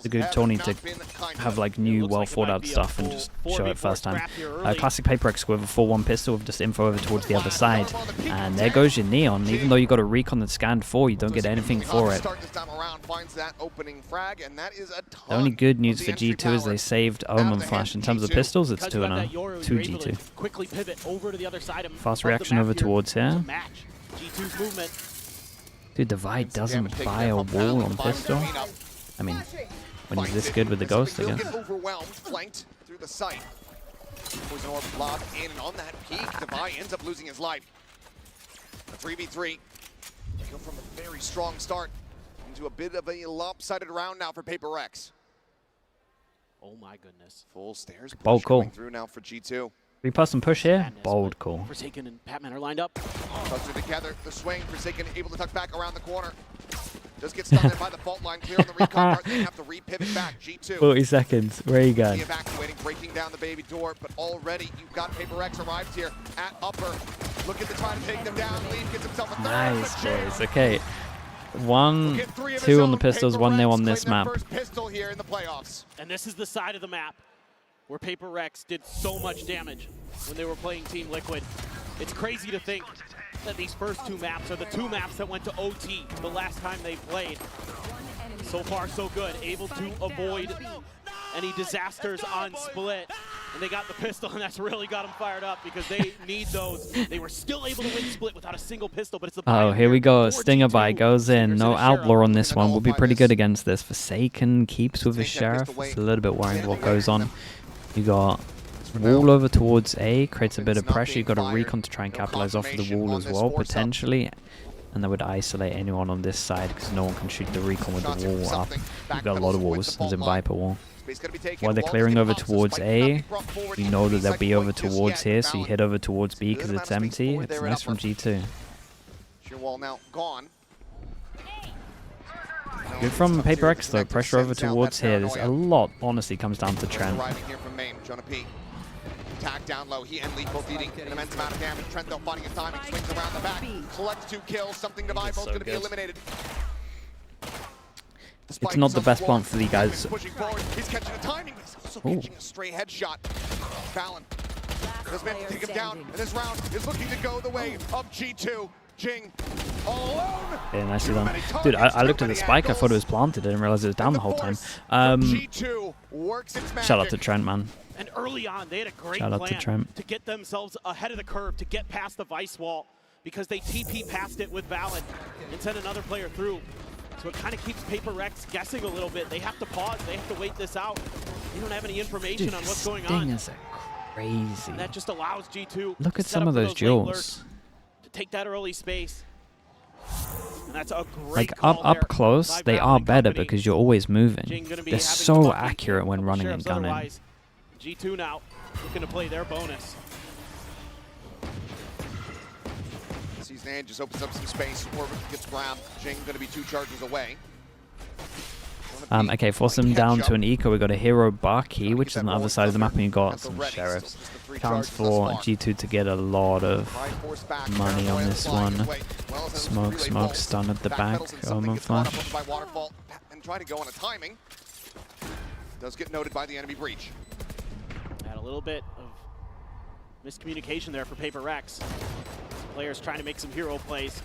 a good tourney to have like new, well thought out stuff and just show it first time. Classic PRX with a 4-1 pistol with just info over towards the other side. And there goes your Neon. Even though you got a recon that scanned 4, you don't get anything for it. The only good news for G2 is they saved Omen Flash. In terms of pistols, it's 2-0. 2 G2. Fast reaction over towards here. Dude, Divide doesn't buy a wall on pistol. I mean, when he's this good with the Ghost, I guess. Overwhelmed, flanked through the site. Poison Orb locked in, and on that peak, Divide ends up losing his life. A 3v3. Go from a very strong start into a bit of a lopsided round now for PRX. Oh my goodness. Full stairs. Bold call. Through now for G2. 3-person push here. Bold call. Forsaken and Batman are lined up. Cluster together. The swing. Forsaken able to tuck back around the corner. Just get stunned by the fault line. Clear on the recon part. They have to re-pivot back. G2. 40 seconds. Where are you going? Evacuating, breaking down the baby door, but already you've got PRX arrived here at upper. Looking to try to take them down. Leaf gets himself a third. Nice, boys. Okay. 1-2 on the pistols, 1-0 on this map. First pistol here in the playoffs. And this is the side of the map where PRX did so much damage when they were playing Team Liquid. It's crazy to think that these first 2 maps are the 2 maps that went to OT the last time they played. So far, so good. Able to avoid any disasters on split. And they got the pistol, and that's really got them fired up because they need those. They were still able to win split without a single pistol, but it's the Oh, here we go. Stinger buy goes in. No Outlaw on this one. We'll be pretty good against this. Forsaken keeps with his Sheriff. It's a little bit worrying what goes on. You got wall over towards A, creates a bit of pressure. You got a recon to try and capitalize off of the wall as well, potentially. And that would isolate anyone on this side because no one can shoot the recon with the wall up. You've got a lot of walls, as in Viper wall. While they're clearing over towards A, you know that they'll be over towards here, so you hit over towards B because it's empty. It's nice from G2. Good from PRX though, pressure over towards here. There's a lot, honestly, comes down to Trent. Attack down low, he and Leaf both eating an immense amount of damage. Trent though finding his timing, swings around the back, collects 2 kills, something Divide both going to be eliminated. It's not the best plant for the guys. Pushing forward, he's catching a timing, he's also catching a stray headshot. Fallon has meant to take him down, and this round is looking to go the way of G2. Jing all alone. Yeah, nicely done. Dude, I looked at the spike, I thought it was planted, I didn't realize it was down the whole time. Shout out to Trent, man. And early on, they had a great Shout out plan to get themselves ahead of the curve, to get past the Vice wall, because they TP past it with Valen and sent another player through. So it kind of keeps PRX guessing a little bit. They have to pause. They have to wait this out. They don't have any information on what's going on. Is crazy. And that just allows G2 look at some of those duels. To take that early space. And that's a great like up close, they are better because you're always moving. They're so accurate when running and gunning. G2 now looking to play their bonus. Sees Nan just opens up some space. Orbit gets grabbed. Jing going to be 2 charges away. Okay, force them down to an eco. We got a hero Barkey, which is on the other side of the map, and you got some sheriffs. Chance for G2 to get a lot of money on this one. Smoke, stun at the back. Omen Flash. And try to go on a timing. Does get noted by the enemy breach. Had a little bit of miscommunication there for PRX. Players trying to make some hero plays.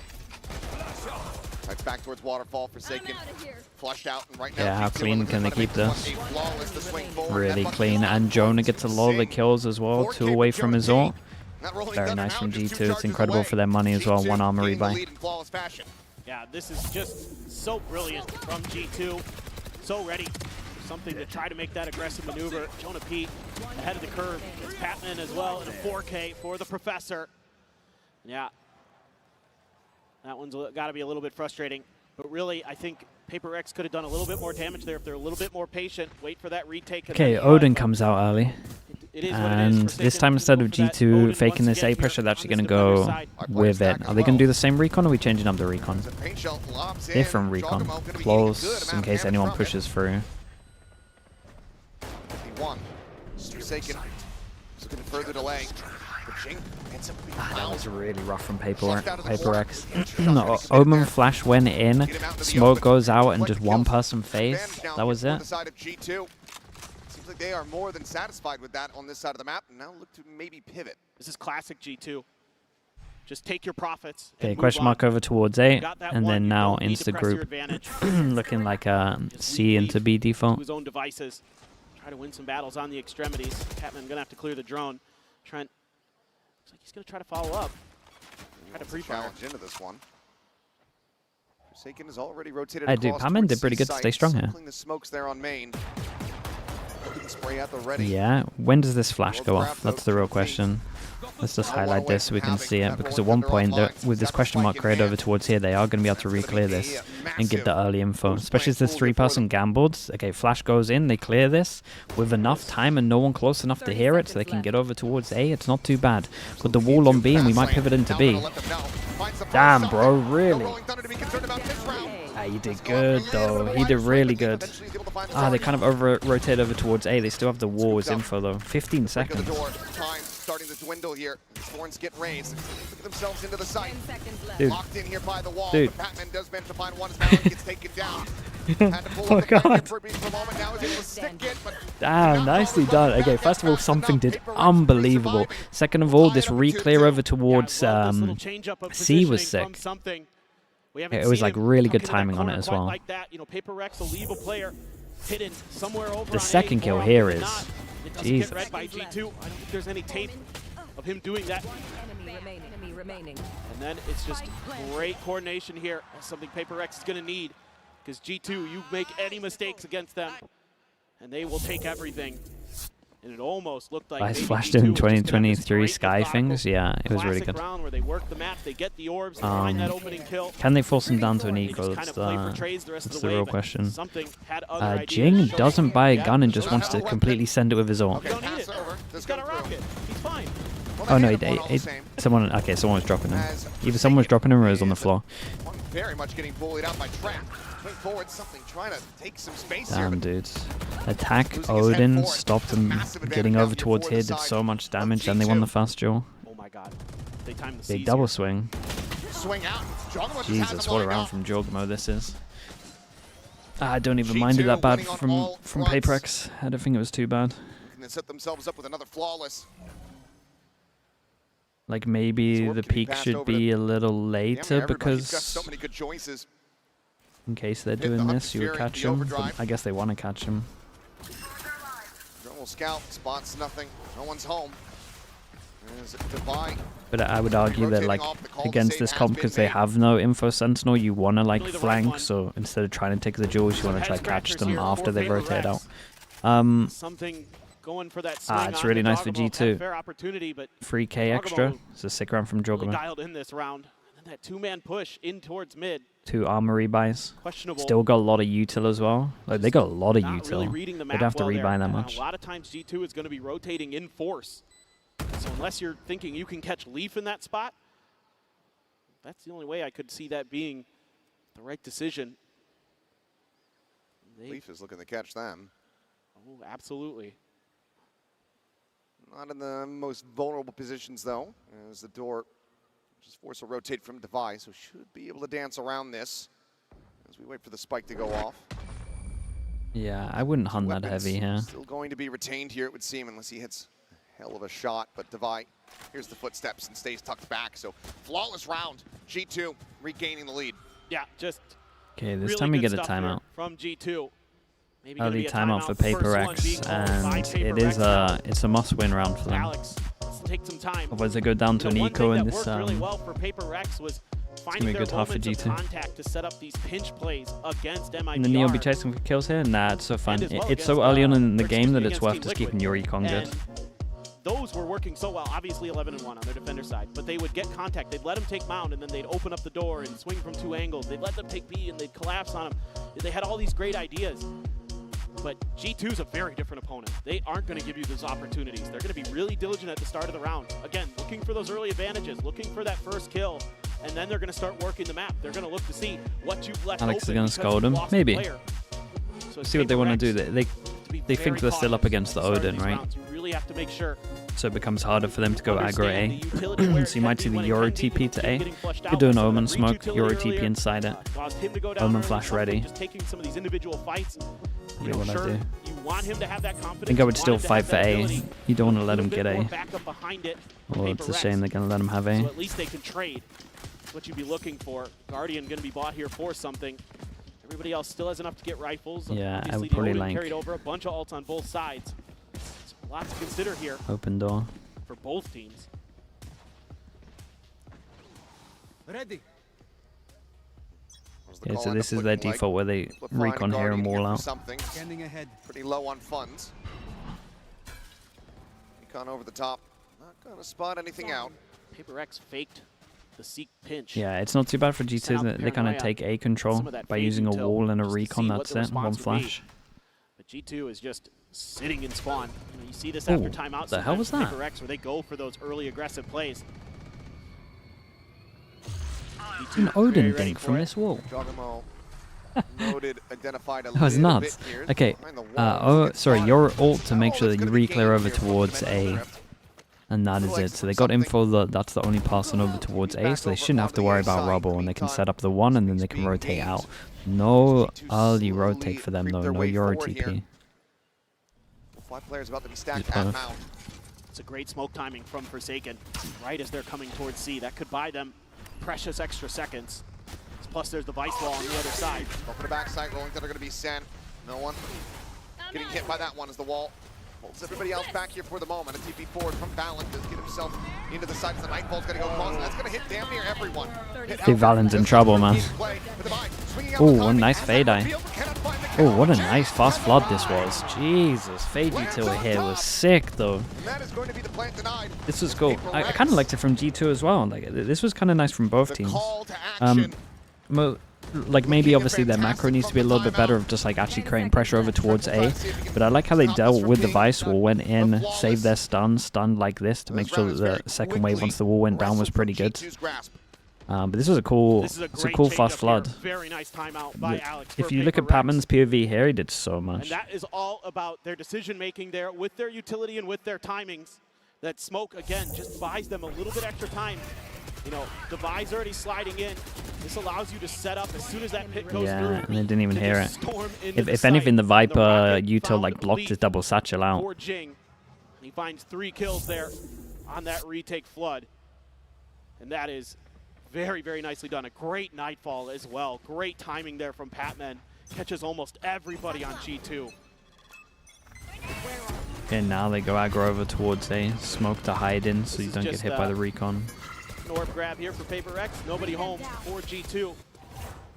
Right back towards Waterfall, Forsaken, flushed out, and right now. Yeah, how clean can they keep this? Really clean, and Jonah gets a lot of the kills as well, 2 away from his ult. Very nice from G2, it's incredible for their money as well, 1 armor rebuy. Yeah, this is just so brilliant from G2, so ready. Something to try to make that aggressive maneuver. Jonah Pete ahead of the curve. It's Patman as well, and a 4K for the Professor. Yeah, that one's got to be a little bit frustrating. But really, I think PRX could have done a little bit more damage there if they're a little bit more patient. Wait for that retake. Okay, Odin comes out early. And this time, instead of G2 faking this A pressure, they're actually going to go with it. Are they going to do the same recon, or are we changing up the recon? Different recon. Close, in case anyone pushes through. Forsaken, looking to further delay. That was really rough from PRX. No, Omen Flash went in, smoke goes out, and just one person face. That was it. Seems like they are more than satisfied with that on this side of the map, and now look to maybe pivot. This is classic G2. Just take your profits. Okay, question mark over towards A, and then now insta group, looking like a C into B default. His own devices. Try to win some battles on the extremities. Catman gonna have to clear the drone. Trent, looks like he's gonna try to follow up. Try to pre-fire. Challenge into this one. Forsaken is already rotated. I do. Paman did pretty good to stay strong here. The smokes there on main. Spray at the ready. Yeah, when does this flash go off? That's the real question. Let's just highlight this so we can see it, because at one point, with this question mark created over towards here, they are going to be able to re-clear this and get the early info, especially as this 3-person gambled. Okay, flash goes in, they clear this with enough time and no one close enough to hear it, so they can get over towards A. It's not too bad. Got the wall on B, and we might pivot into B. Damn, bro, really? He did good, though. He did really good. They kind of over-rotate over towards A. They still have the wall as info, though. 15 seconds. Starting to dwindle here. Thorns get raised. Look at themselves into the site. Dude. Locked in here by the wall. Dude. Batman does manage to find one as Malin gets taken down. Oh, God. Damn, nicely done. Okay, first of all, something did unbelievable. Second of all, this re-clear over towards C was sick. It was like really good timing on it as well. The second kill here is Jesus. I don't think there's any tape of him doing that. And then it's just great coordination here. That's something PRX is going to need, because G2, you make any mistakes against them, and they will take everything. And it almost looked like Vice flashed in 2023 Sky things. Yeah, it was really good. Where they work the map, they get the orbs, they find that opening kill. Can they force him down to an eco? That's the real question. Jing doesn't buy a gun and just wants to completely send it with his ult. He's got a rocket. He's fine. Oh no, someone was dropping him. Either someone was dropping him or he was on the floor. Very much getting bullied out by Trap. Forward, something trying to take some space Damn, here. dudes. Attack Odin stopped them getting over towards here, did so much damage, and they won the fast duel. Oh my God. They timed the Big double swing. Swing out. Jesus, what a round from Jogmo this is. I don't even mind it that bad from PRX. I don't think it was too bad. And then set themselves up with another flawless. Like maybe the peak should be a little later, because so many good choices. In case they're doing this, you would catch him. But I guess they want to catch him. Drone scout spots nothing. No one's home. But I would argue that, like, against this comp, because they have no info sentinel, you want to like flank. So instead of trying to take the jewels, you want to try to catch them after they rotate out. Something going for that swing. It's really nice for G2. Fair opportunity, but 3K extra. It's a sick round from Jogmo. Dialed in this round. And then that 2-man push in towards mid. 2 armor rebuys. Questionable. Still got a lot of util as well. Like, they got a lot of util. Really they don't have to rebuy that much. A lot of times G2 is going to be rotating in force. So unless you're thinking you can catch Leaf in that spot, that's the only way I could see that being the right decision. Leaf is looking to catch them. Oh, absolutely. Not in the most vulnerable positions, though, as the door just force a rotate from Device, so should be able to dance around this as we wait for the spike to go off. Yeah, I wouldn't hunt that heavy here. Still going to be retained here, it would seem, unless he hits a hell of a shot. But Device, here's the footsteps and stays tucked back. So flawless round. G2 regaining the lead. Yeah, just okay. This time we get a timeout. From G2. Maybe early timeout for PRX, and it's a must-win round for them. Alex, let's take some time. Otherwise, they go down to an eco in this. Really well for PRX was finding a good half for G2. Contact to set up these pinch plays against MIBR. And the Neo be chasing for kills here. Nah, it's so fun. It's so early on in the game that it's worth just keeping your econ good. Those were working so well. Obviously 11-1 on their defender side, but they would get contact. They'd let them take Mound, and then they'd open up the door and swing from 2 angles. They'd let them take B, and they'd collapse on them. They had all these great ideas. But G2 is a very different opponent. They aren't going to give you those opportunities. They're going to be really diligent at the start of the round. Again, looking for those early advantages, looking for that first kill, and then they're going to start working the map. They're going to look to see what you've left Alex open. Is going to scold him. Maybe. So see what they want to do. They think they're still up against the Odin, right? You really have to make sure so it becomes harder for them to go aggro A. So you might see the Euro TP to A. You could do an Omen smoke, Euro TP inside it. Omen flash ready. Yeah, what I do. I think I would still fight for A. You don't want to let him get A. Well, it's a shame they're going to let him have A. So at least they can trade. What you'd be looking for. Guardian going to be bought here for something. Everybody else still has enough to get rifles. Yeah, obviously, I would probably like carried over a bunch of ults on both sides. A lot to consider here. Open door for both teams. Ready. Yeah, so this is their default where they recon here and wall out. Scanning ahead. Pretty low on funds. Recon over the top. Not gonna spot anything out. PRX faked the Seek pinch. Yeah, it's not too bad for G2. They kind of take A control by using a wall and a recon. That's it. One flash. But G2 is just sitting in spawn. You see this after timeouts. The hell was that? PRX where they go for those early aggressive plays. An Odin dink from this wall. Noted, identified a That was nuts. Okay. Oh, sorry. Your ult to make sure that you re-clear over towards A. And that is it. So they got info that that's the only pass on over towards A, so they shouldn't have to worry about rubble, and they can set up the one, and then they can rotate out. No early rotate for them, though. No Euro TP. 5 players about to be stacked at Mount. It's a great smoke timing from Forsaken, right as they're coming towards C. That could buy them precious extra seconds. Plus, there's the Vice Wall on the other side. Open the backside, rolling that are going to be sent. No one getting hit by that one as the wall holds everybody else back here for the moment. A TP forward from Valen does get himself into the side. The Nightfall's going to go close, and that's going to hit damn near everyone. I think Valen's in trouble, man. Oh, a nice fade eye. Oh, what a nice fast flood this was. Jesus, fade utility here was sick, though. This was cool. I kind of liked it from G2 as well. Like, this was kind of nice from both teams. Like, maybe obviously their macro needs to be a little bit better of just like actually creating pressure over towards A, but I like how they dealt with the Vice Wall, went in, saved their stunned like this to make sure that the second wave once the wall went down was pretty good. But this was a cool fast flood. Very nice timeout by Alex. If you look at Patman's POV here, he did so much. And that is all about their decision making there with their utility and with their timings. That smoke again just buys them a little bit extra time. You know, Devi's already sliding in. This allows you to set up as soon as that pit goes through. Yeah, and they didn't even hear it. If anything, the Viper util like blocked his double satchel out. For Jing. He finds 3 kills there on that retake flood. And that is very, very nicely done. A great Nightfall as well. Great timing there from Patman. Catches almost everybody on G2. And now they go aggro over towards A. Smoke to hide in so you don't get hit by the recon. An orb grab here for PRX. Nobody home for G2.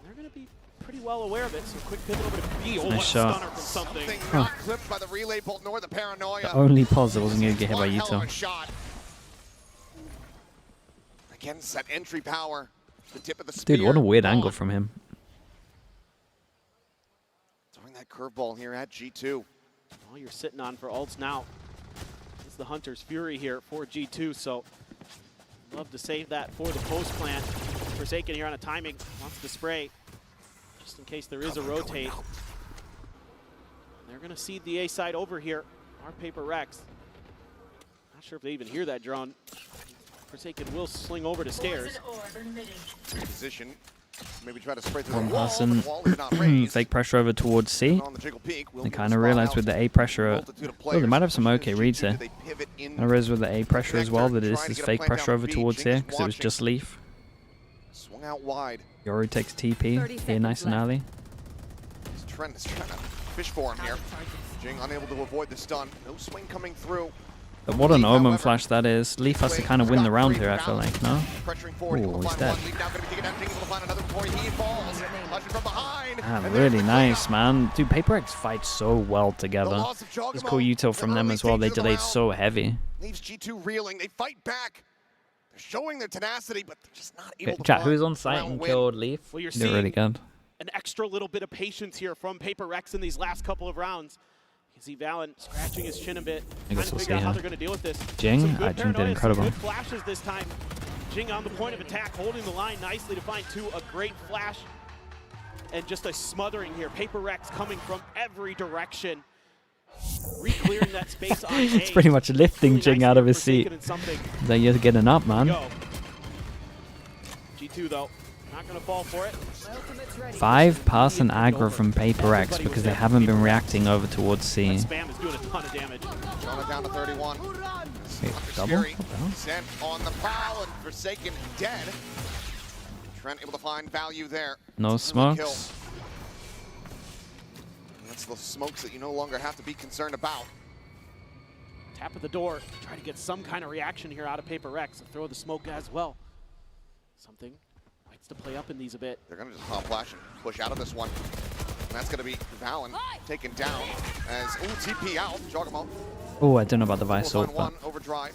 They're going to be pretty well aware of it, so quick pivot over to B. Oh, nice shot. Stunner from something. Not clipped by the relay bolt nor the paranoia. The only pause that wasn't going to get hit by util. Again, set entry power. The tip of the spear. Dude, what a weird angle from him. Throwing that curveball here at G2. All you're sitting on for ults now is the Hunter's Fury here for G2, so love to save that for the post plant. Forsaken here on a timing, wants to spray, just in case there is a rotate. They're going to seed the A side over here. Our PRX. Not sure if they even hear that drone. Forsaken will sling over to stairs. Position. Maybe try to spray through One the wall. person, The wall is not raised. fake pressure over towards C. On the jiggle peak, They kind of realized with the A pressure, oh, they might have some okay reads here. I realized with the A pressure as well that this is fake pressure over towards here because it was just Leaf. Swung out wide. Yoru takes TP here nice and early. Trent is trying to fish for him here. Jing unable to avoid the stun. No swing coming through. But what an Omen flash that is. Leaf has to kind of win the round here, I feel like, no? Oh, he's dead. Ah, really nice, man. Dude, PRX fights so well together. It's cool util from them as well. They delayed so heavy. Leaves G2 reeling. They fight back. They're showing their tenacity, but they're just not able to Chat, who's on site and killed Leaf? Well, you're Did really good. An extra little bit of patience here from PRX in these last couple of rounds. You see Valen scratching his chin a bit, I guess trying to we'll figure out see how how they're going to deal with this. Jing? Jing Jing did incredible. Good flashes this time. Jing on the point of attack, holding the line nicely to find 2. A great flash and just a smothering here. PRX coming from every direction. Reclearing that space on It's A. pretty much lifting Really Jing nice out of here his for seat. Seiken and something. He's like, you're getting up, man. Go. G2 though, not gonna fall for it. 5 pass and aggro from Paper X because they haven't been reacting over towards C. Spam is doing a ton of damage. Showing it down to 31. Wait, double? Fury What the hell? sent on the prowl and Forsaken dead. Trent able to find value there. No This is a kill. smokes. That's the smokes that you no longer have to be concerned about. Tap at the door, try to get some kind of reaction here out of Paper Rex. Throw the smoke as well. Something likes to play up in these a bit. They're going to just pop flash and push out of this one. And that's going to be Valen taken down as TP out. Jogamo. Oh, I don't know about the Vice ult, but Overdrive.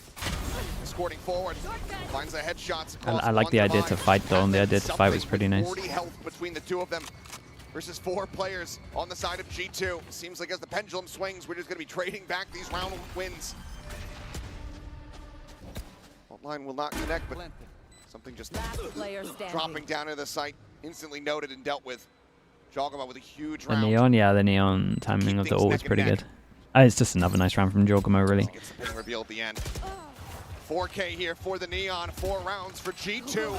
Escorting forward. Finds the headshots. I like the idea to fight though, and the idea to fight was pretty nice. 40 health between the two of them versus 4 players on the side of G2. Seems like as the pendulum swings, we're just going to be trading back these round wins. Line will not connect, but something just dropping down into the site, instantly noted and dealt with. Jogama with a huge The round. Neon, yeah, the Neon timing of the ult was pretty good. It's just another nice round from Jogamo, really. Gets the ping reveal at the end. 4K here for the Neon, 4 rounds for G2.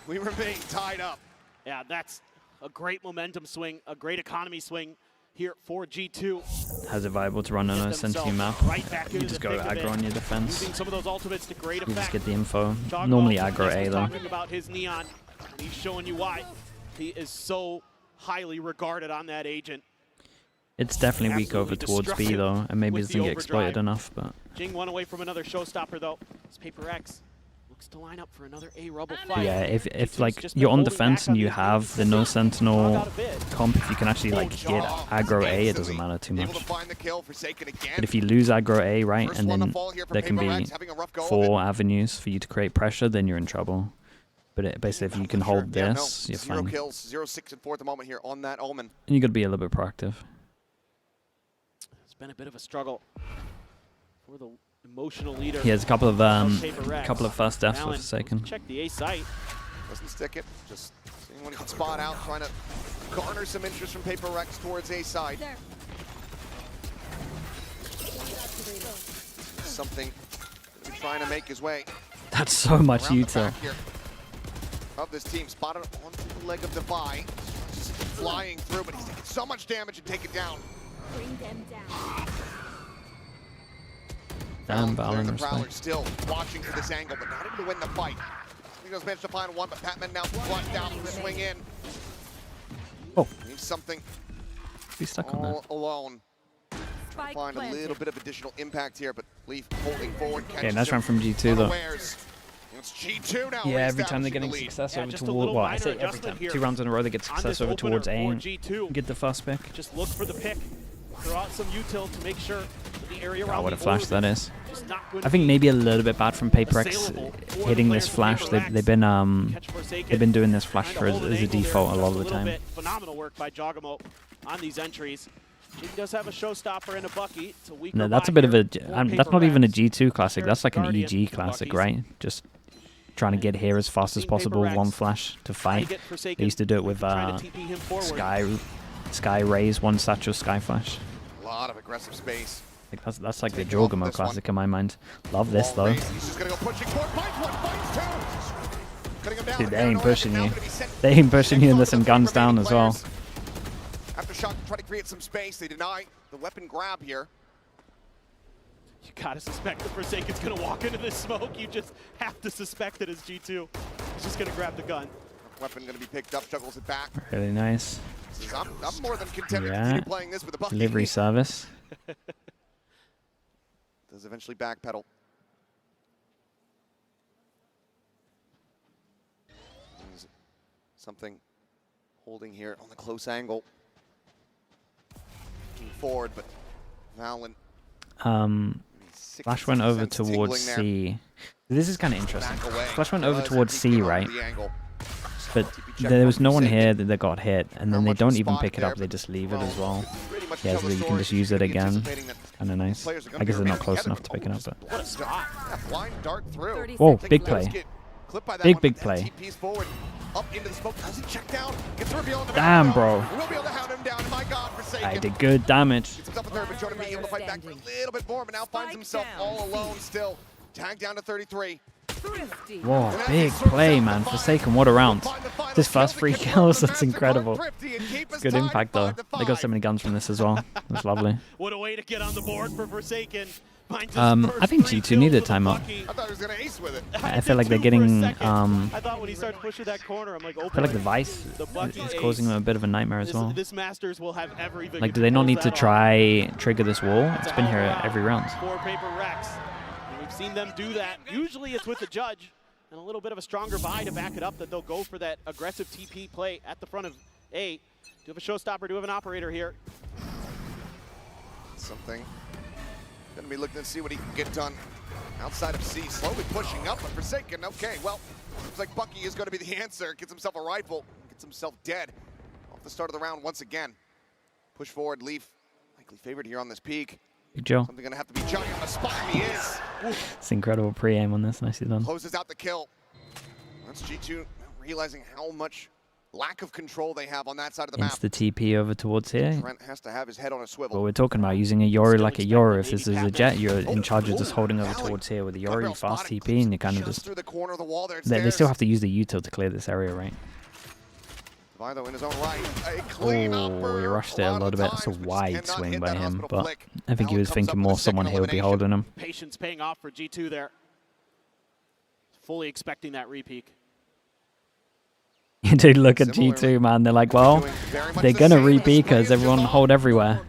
We remain tied up. Yeah, that's a great momentum swing, a great economy swing here for G2. Has it viable to run on a sentinel map? Right back You into just the go thick of aggro it. on your defense. Using some of those ultimates to great You just effect. get the info. Jogamo Normally aggro is A though. talking about his Neon, and he's showing you why. He is so highly regarded on that agent. It's definitely weak over Absolutely towards B destructive though, and maybe with it doesn't the get exploited overdrive. enough, but Jing one away from another showstopper though. It's Paper X. Looks to line up for another A rubble fight. yeah, if G2's like just you're been on holding defense back and on you these have games. the no Dog sentinel out a bit. comp, if you can actually like get aggro A, it doesn't matter too Able much. to find the kill, Forsaken again. But if you lose aggro A, right, First and one to then fall here from there can Paper be Rex, having a rough go of 4 avenues for you to create pressure, then you're in trouble. But basically, if you can hold Yeah, this, no, you're 0 fine. kills, 0, 6, and 4 at the moment here on that Omen. And you got to be a little bit proactive. It's been a bit of a struggle for the emotional leader. He has a couple of Paper Rex. first deaths for Valen Forsaken. check the A site. Doesn't stick it, just seeing when he can spot out, trying to garner some interest from Paper Rex towards A side. Something he's trying to make his way That's so much around the util. back here of this team. Spotted onto the leg of Defy. Just flying through, but he's taking so much damage and taken down. Bring them down. Damn, There, Valen, the Prowler respect. still watching for this angle, but not able to win the fight. He goes managed to find one, but Patman now flushed out from the swing in. Oh, Needs something he's stuck on that. all alone. Spike Find a planted. little bit of additional impact here, but Leaf holding forward. Okay, nice round from G2 though. unawares. It's G2 now. Yeah, every time they're reestablishing getting the lead. success Yeah, over just a towards, little well, I minor say every adjustment time. here 2 rounds in a row they get On success this over opener towards for A. G2. Get the first pick. Just look for the pick. Throw out some util to make sure that the area Oh, around what a the flash orb that is. is not going I to think be maybe a little bit bad from Paper X assailable for the hitting players this from flash. Paper They've Rex. been Catch Forsaken. they've been doing this flash Trying to for hold an as a angle there default a just lot of the little time. bit. Phenomenal work by Jogamo on these entries. Jing does have a showstopper and a Bucky. It's a weaker No, that's a buy bit of here a. for That's not Paper even a Rex. G2 classic. Sheriff That's like an Guardian EG for classic, Buckies. right? Just trying to get here as fast as Seen Paper possible. Rex One flash to Trying to fight. get Forsaken. They used to do it with Trying to TP him forward. Sky Raise, one satchel Sky Flash. A lot of aggressive space. Like that's like the Take off Jogamo this one. classic in my mind. Love this Ball though. raised. He's just gonna go pushing forward. Finds one, finds two. Cutting him down. Dude, they Aaron ain't Ornick pushing now you. gonna be sent They ain't pushing you, and there's some next guns to the down remaining as well. players. Aftershock trying to create some space. They deny the weapon grab here. You gotta suspect the Forsaken's gonna walk into this smoke. You just have to suspect it as G2. He's just gonna grab the gun. Weapon gonna be picked up, juggles it back. Really nice. Says, I'm more than content to Yeah. continue playing this with the Bucky. Delivery service. Does eventually backpedal. There's something holding here on the close angle. Looking forward, but Valen. Flash went over towards C. This is kind of interesting. Flash went over towards C, right? But there was no one here that got hit, and then they don't even pick it up, they just leave it as well. Yeah, so that you can just use it again. Kind of nice. I guess they're not close enough to pick it up, but... What a spot. Blind dart through. 30 Whoa, seconds big left. play. Clip by that Big, one, big but then play. TP's forward, up into the smoke, doesn't check down, gets the reveal on the Damn, back. bro. We'll be able to hound him down. My God, Forsaken. did good damage. Gets himself a third, but Jonah being able to fight back for a little bit more, but now finds himself all alone still. Tagged down to 33. Thrifty. Whoa, big play, man. Forsaken, what a round. This first 3 kills, that's incredible. Good impact, though. They got so many guns from this as well. That's lovely. What a way to get on the board for Forsaken. I think G2 needed a timeout. I thought he was going to ace with it. I feel like they're getting, I thought when he started pushing that corner, I'm like, I feel like the Vice is causing them a bit of a nightmare as well. This Masters will have every Like, do they not need to try trigger this wall? It's been here every round. For PRX. And we've seen them do that. Usually it's with the judge and a little bit of a stronger buy to back it up that they'll go for that aggressive TP play at the front of A. Do you have a showstopper? Do you have an operator here? Something. Gonna be looking to see what he can get done outside of C. Slowly pushing up, but Forsaken, okay, well, looks like Bucky is gonna be the answer. Gets himself a rifle, gets himself dead. Off the start of the round once again. Push forward, Leaf, likely favored here on this peak. Big Joe. Something gonna have to be Johnny on the spot, and he is. It's incredible pre-aim on this, nicely done. Closes out the kill. That's G2 realizing how much lack of control they have on that side of the map. Insta TP over towards here. Trent has to have his head on a swivel. Well, we're talking about using a Yori like a Yori. If this is a Jet, you're in charge of just holding over towards here with a Yori, fast TP, and you kind of just... through the corner of the wall there. They still have to use the util to clear this area, right? Vido in his own right. A clean Oh, he rushed it a little bit. It's a wide swing by him, but I think he was thinking more someone here would be holding him. Patience paying off for G2 there. Fully expecting that repeat. Dude, look at G2, man. They're like, well, they're going to repeat because everyone hold everywhere.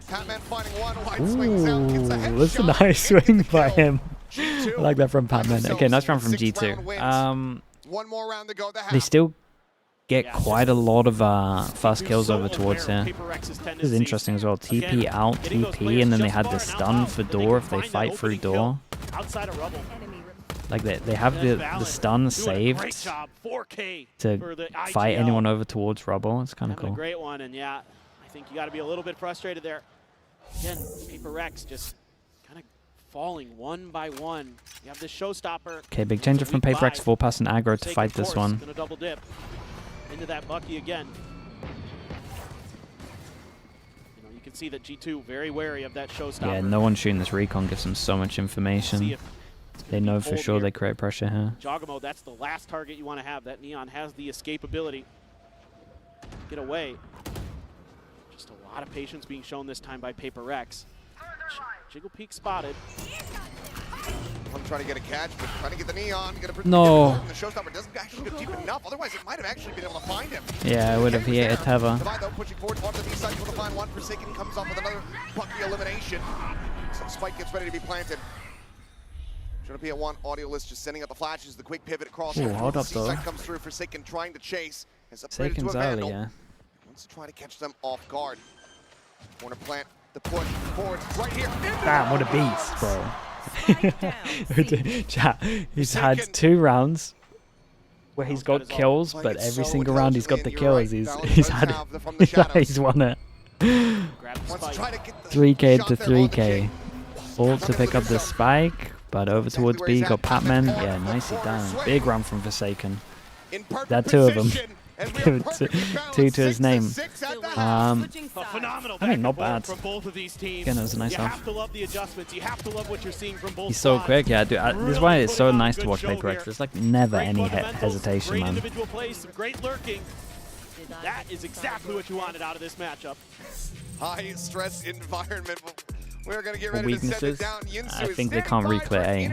Ooh, that's a nice swing by him. I like that from Patman. Okay, nice round from G2. One more round to go. They still get quite a lot of fast kills over towards here. This is interesting as well. TP out, TP, and then they had the stun for door if they fight through door. Outside of rubble. Like they have the stun saved to fight anyone over towards rubble. It's kind of cool. A great one, and yeah, I think you got to be a little bit frustrated there. Again, PRX just kind of falling one by one. You have this showstopper. Okay, big changer from PRX, full pass and aggro to fight this one. Gonna double dip into that Bucky again. You know, you can see that G2 very wary of that showstopper. Yeah, no one shooting this recon gives them so much information. They know for sure they create pressure here. Jogamo, that's the last target you want to have. That Neon has the escape ability. Get away. Just a lot of patience being shown this time by PRX. Jiggle Peak spotted. I'm trying to get a catch, but trying to get the Neon. No. The showstopper doesn't actually go deep enough. Otherwise, it might have actually been able to find him. Yeah, it would have hit a Teva. Vido pushing forward onto the B side, will find one. Forsaken comes off with another Bucky elimination. So Spike gets ready to be planted. Should be at one audio list just sending out the flashes, the quick pivot across. Ooh, hold up though. Comes through. Forsaken trying to chase. Forsaken's early, yeah. Wants to try to catch them off guard. Corner plant, the push forward right here. Damn, what a beast, bro. Chat, he's had 2 rounds where he's got kills, but every single round he's got the kills. He's won it. 3K to 3K. Ult to pick up the spike. But over towards B, got Patman. Yeah, nicely done. Big run from Forsaken. That 2 of them. Give it 2 to his name. I mean, not bad. From both of these teams. Again, it was a nice you off. have to love the adjustments. You have to love what you're seeing from both He's so sides. quick, yeah, dude. This is why it's so nice to watch PRX. There's like never any hesitation, great man. Individual plays, some great lurking. That is exactly what you wanted out of this matchup. High stress environment. We're going to get For ready weaknesses, to send it down. I think they can't reclear A.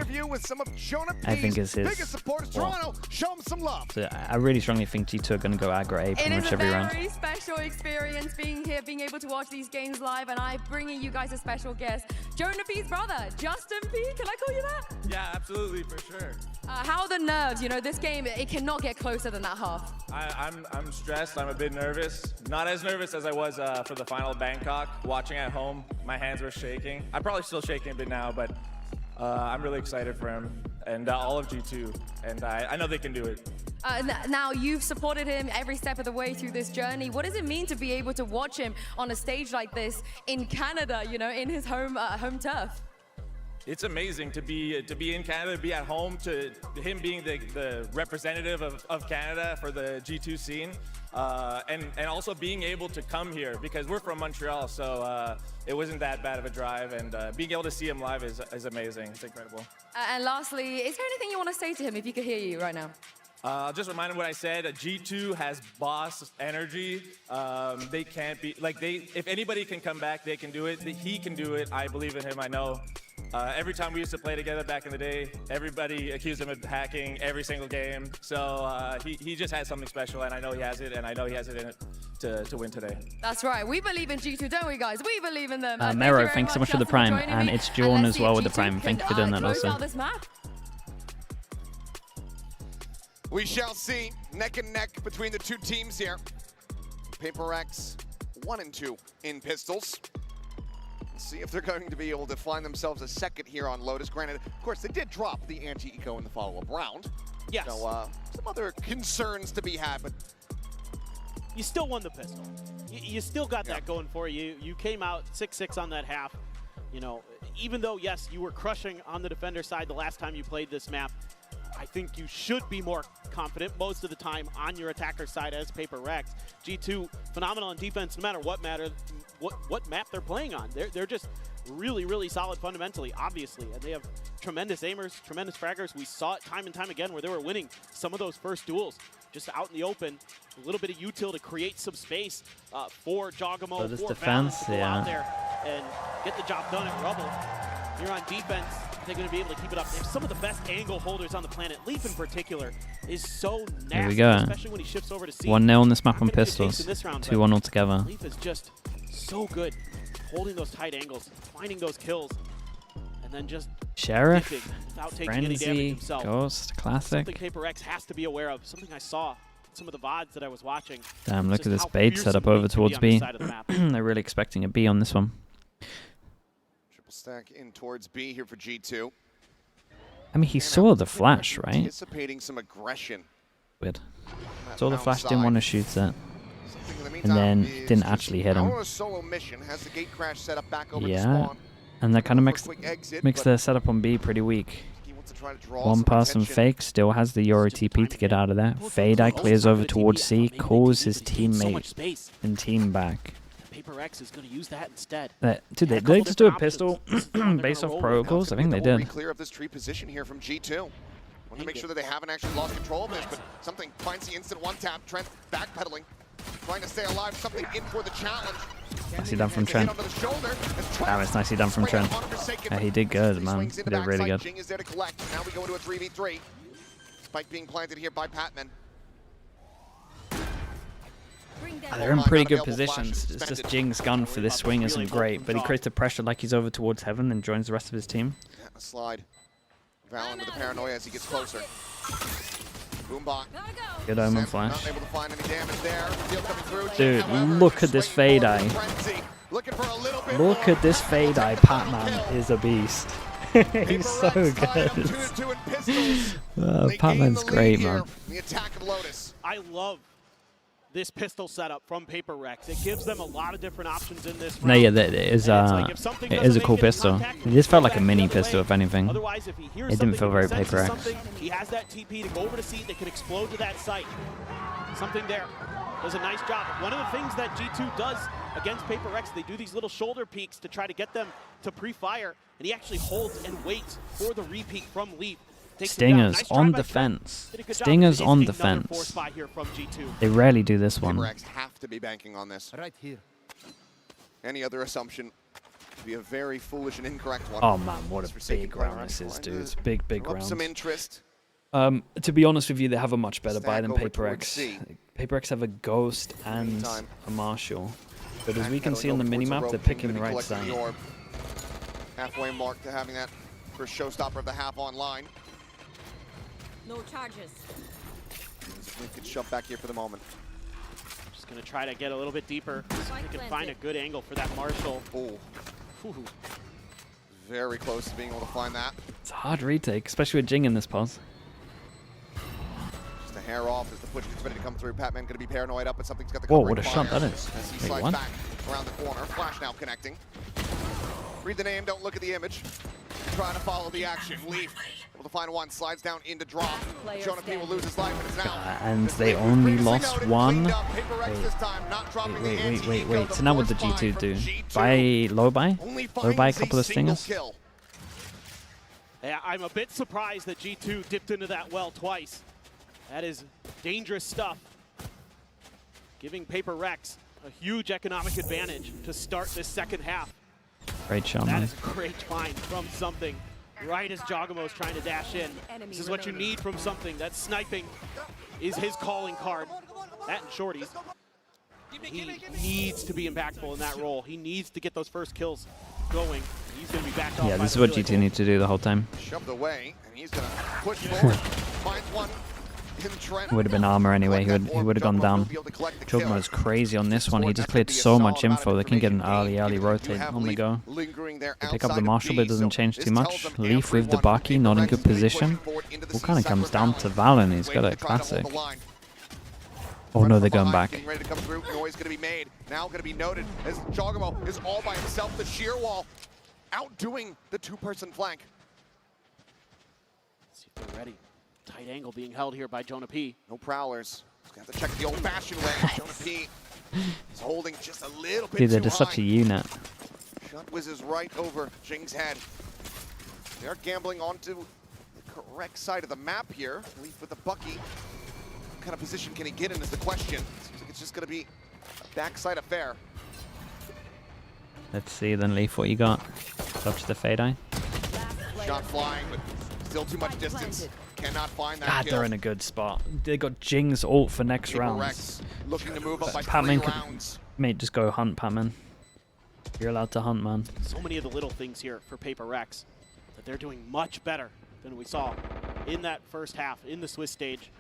I think it's his. Toronto. Show him some love. So I really strongly think G2 are going to go aggro A pretty much every round. It is a very special experience being here, being able to watch these games live, and I'm bringing you guys a special guest, Jonah P's brother, Justin P. Can I call you that? Yeah, absolutely, for sure. How are the nerves? You know, this game, it cannot get closer than that half. I'm stressed. I'm a bit nervous. Not as nervous as I was for the final Bangkok. Watching at home, my hands were shaking. I'm probably still shaking a bit now, but I'm really excited for him and all of G2, and I know they can do it. Now, you've supported him every step of the way through this journey. What does it mean to be able to watch him on a stage like this in Canada, you know, in his home turf? It's amazing to be in Canada, to be at home, to him being the representative of Canada for the G2 scene, and also being able to come here because we're from Montreal, so it wasn't that bad of a drive, and being able to see him live is amazing. It's incredible. And lastly, is there anything you want to say to him if he could hear you right now? I'll just remind him what I said. G2 has boss energy. They can't be like if anybody can come back, they can do it. He can do it. I believe in him. I know. Every time we used to play together back in the day, everybody accused him of hacking every single game. So he just has something special, and I know he has it, and I know he has it in it to win today. That's right. We believe in G2, don't we, guys? We believe in them. Mero, thanks so much for the Prime, and it's Jordan as well with the Prime. Thank you for doing that also. We shall see. Neck and neck between the two teams here. PRX 1-2 in pistols. Let's see if they're going to be able to find themselves a second here on Lotus. Granted, of course, they did drop the anti-eco in the follow-up round. Yes. So some other concerns to be had, but you still won the pistol. You still got that going for you. You came out 6-6 on that half. You know, even though, yes, you were crushing on the defender side the last time you played this map, I think you should be more confident most of the time on your attacker side as PRX. G2, phenomenal on defense no matter what map they're playing on. They're just really, really solid fundamentally, obviously. And they have tremendous aimers, tremendous fraggers. We saw it time and time again where they were winning some of those first duels just out in the open. A little bit of util to create some space for Jogamo, So this for defense, Valens to go out there and get the job done at Rubble. Here on defense, they're going to be able to keep it up. They have some of the best angle holders on the planet. Leaf in particular is so nasty, Here we go. especially when he shifts over to C. 1-0 on this map on Not gonna be the case pistols. in this round, 2-1 altogether. Leaf is just so good holding those tight angles, finding those kills, and then just Sheriff, dipping without taking any damage Frenzy, himself. Ghost, Classic. Something PRX has to be aware of, something I saw some of the VODs that I was watching. Damn, look Just at this how bait fearsome setup over Leaf can towards be on B. this side of the map. They're really expecting a B on this one. triple stack in towards B here for G2. I mean, he saw the flash, right? Anticipating some aggression. Weird. That Saw the mount flash, didn't side. want to shoot that. Something in the And meantime then is didn't just actually hit him. now on a solo mission, has the gate crash set up back over to Yeah. spawn. And that kind of For a makes quick exit, makes but the setup on B pretty weak. he wants to try to draw One some person attention. fake, still has the Euro TP to get out of there. Fade Eye clears over towards C, calls his teammate and team back. PRX is going to use that instead. Dude, Had a they couple just do a different pistol options. This is the one they're based gonna off roll with. protocols. I think they Double did. clear of this tree position here from G2. Want to make sure that they haven't actually lost control of this, but something finds the instant one tap. Trent backpedaling, trying to stay alive. Something in for the challenge. Nicely done from It's a hit Trent. onto the shoulder as Trent Damn, it's nicely done from sprayed Trent. on Forsaken. Yeah, he did good, man. Swings He into did really backside. good. Jing is there to collect. Now we go into a 3v3. Spike being planted here by Patman. They're in pretty good positions. It's just Jing's gun for this swing isn't great, but he creates the pressure like he's over towards heaven and joins the rest of his team. Yeah, a slide. Val into the paranoia as he gets closer. Boombot. Good omen Not flash. able to find any damage there. Field coming through. Dude, However, look at this swinging fade forward eye. with frenzy. Looking for a little bit Look more. at this fade eye. Patman is a beast. He's so PRX tied up good. 2-2 in pistols. They gain Patman's the great, lead here man. in the attack of Lotus. I love this pistol setup from PRX. It gives them a lot of different options in this round. No, yeah, that is And it's like if something it doesn't is a make cool it in pistol. contact, This felt like a back mini the other pistol, way. if anything. Otherwise, if he hears It didn't something, feel if very he senses PRX. something, he has that TP to go over to C. They can explode to that site. Something there. Does a nice job. One of the things that G2 does against PRX, they do these little shoulder peeks to try to get them to pre-fire, and he actually holds and waits for the repeat from Leaf. Takes him down. Stingers Nice try on by Trent. defense. Did a good job. Stingers It's on another defense. force spot here from G2. They rarely do this one. PRX have to be banking on this. Right here. Any other assumption would be a very foolish and incorrect one. Oh man, what This a Forsaken big player round this is, trying dude. to Big throw up round. some interest. To be honest with you, they have a much better buy Stack than over towards PRX. C. PRX have a Ghost and Meantime. a Marshall. But as we can Backpedaling see on the over towards minimap, rope, they're King picking gonna the be right collecting side. the orb. Halfway mark to having that first showstopper of the half online. No charges. We can shove back here for the moment. Just going to try to get a little bit deeper. So they can find a good angle for that Marshall. Oh, Ooh. very close to being able to find that. It's a hard retake, especially with Jing in this pause. Just a hair off as the push gets ready to come through. Patman going to be paranoid up, but something's got the Whoa, covering what a fire. shot that is. As he Wait, slides what? back around the corner. Flash now connecting. Read the name, don't look at the image. trying to follow the action. Leaf able to find one, slides down into drop. Jonah P will lose his life, and it's now. And this they Leaf only previously lost noted, one. cleaned up. PRX this time, not dropping the ante. Wait. So now what did G2 do? Low buy? Low buy a couple of stingers? Kill. Yeah, I'm a bit surprised that G2 dipped into that well twice. That is dangerous stuff. Giving PRX a huge economic advantage to start this second half. Great shot, That man. is a great find from something. Right as Jagamo's trying to dash in. This is what you need from something. That sniping is his calling card. That and shorties. He needs to be impactful in that role. He needs to get those first kills going. He's going to be backed off. Yeah, this is what G2 need to do the whole time. Shoved away, and he's going to push forward. Finds one in Trent. Would have been armor anyway. He would have gone down. Jogmo's crazy on this one. He just cleared so much info. They can get an early rotate on the go. They pick up the Marshal, but it doesn't change too much. Leaf with the Baki, not in good position. All kind of comes down to Valen. He's got a classic. Oh no, they're going back. Getting ready to come through. Noise going to be made. Now going to be noted as Jagamo is all by himself. The sheer wall outdoing the two-person flank. Let's see if they're ready. Tight angle being held here by Jonah P. No prowlers. Gonna have to check the old-fashioned way. Jonah P is holding just a little bit Dude, they're too just high. such a unit. Shot whizzes right over Jing's head. They're gambling onto the correct side of the map here. Leaf with the Bucky. What kind of position can he get in is the question. Seems like it's just going to be a backside affair. Let's see then, Leaf, what you got. Dodge the fade eye. Shot flying, but still too much distance. Cannot find that God, kill. they're in a good spot. They got Jing's ult for next round. PRX looking to move up by Patman 3 could, rounds. mate, just go hunt, Patman. You're allowed to hunt, man. So many of the little things here for PRX that they're doing much better than we saw in that first half in the Swiss stage.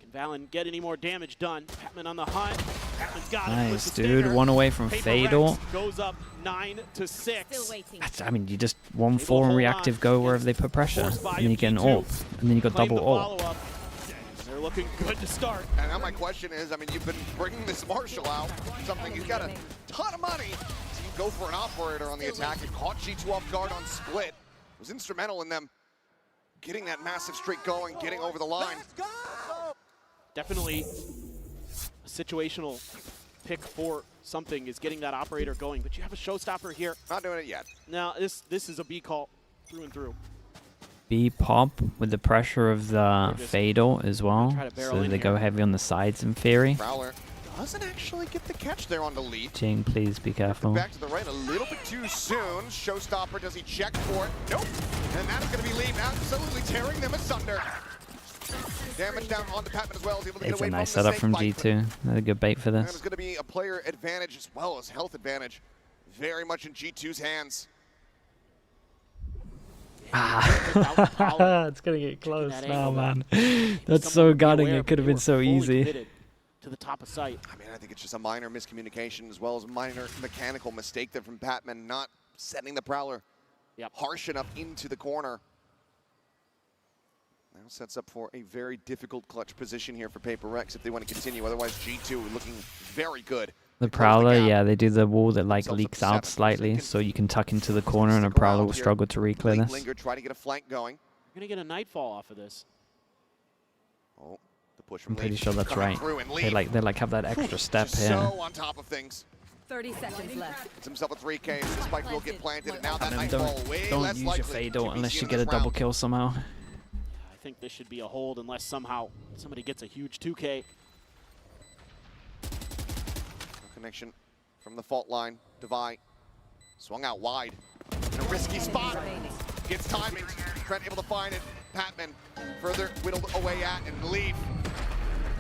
Can Valen get any more damage done? Patman on the hunt. Patman's got it. Nice, dude. One away from Fatal. Goes up 9-6. Still waiting. I mean, you just 1-4 and reactive go wherever they put pressure. And then you get an ult. And then you got double ult. They're looking good to start. And now my question is, I mean, you've been bringing this Marshal out, something he's got a ton of money. So you go for an operator on the attack. It caught G2 off guard on split. It was instrumental in them getting that massive streak going, getting over the line. Definitely a situational pick for something is getting that operator going, but you have a showstopper here. Not doing it yet. Now this is a B call through and through. B pop with the pressure of the Fatal as well. So they go heavy on the sides in theory. Prowler doesn't actually get the catch there on the lead. Jing, please be careful. Back to the right a little bit too soon. Showstopper, does he check for it? Nope. And that is going to be Leaf absolutely tearing them asunder. Damage down onto Patman as well. Able to get It's away a nice from the setup from snake bite. G2. Another good bait for And it's this. going to be a player advantage as well as health advantage. Very much in G2's hands. It's gonna get close now, man. That's so gutting. It could have been so easy. To the top of sight. I mean, I think it's just a minor miscommunication as well as a minor mechanical mistake there from Patman, not setting the Prowler harsh enough into the corner. Now sets up for a very difficult clutch position here for PRX if they want to continue. Otherwise, G2 looking very good. The Prowler, yeah, they do the wall that like leaks out slightly, so you can tuck into the corner and a Prowler will struggle to reclear this. Linger, try to get a flank going. You're gonna get a nightfall off of this. Oh, the push from I'm pretty Leaf sure that's coming right. through and They like have that extra step just here. so on top of things. 30 seconds left. Gets himself a 3K. The spike will get planted, and now that And nightfall way don't less use your likely Fatal to be unless seen you in get a this double round. kill somehow. I think this should be a hold unless somehow somebody gets a huge 2K. Connection from the fault line. Devi swung out wide. In a risky spot. Gets timing. Trent able to find it. Patman further whittled away at and Leaf.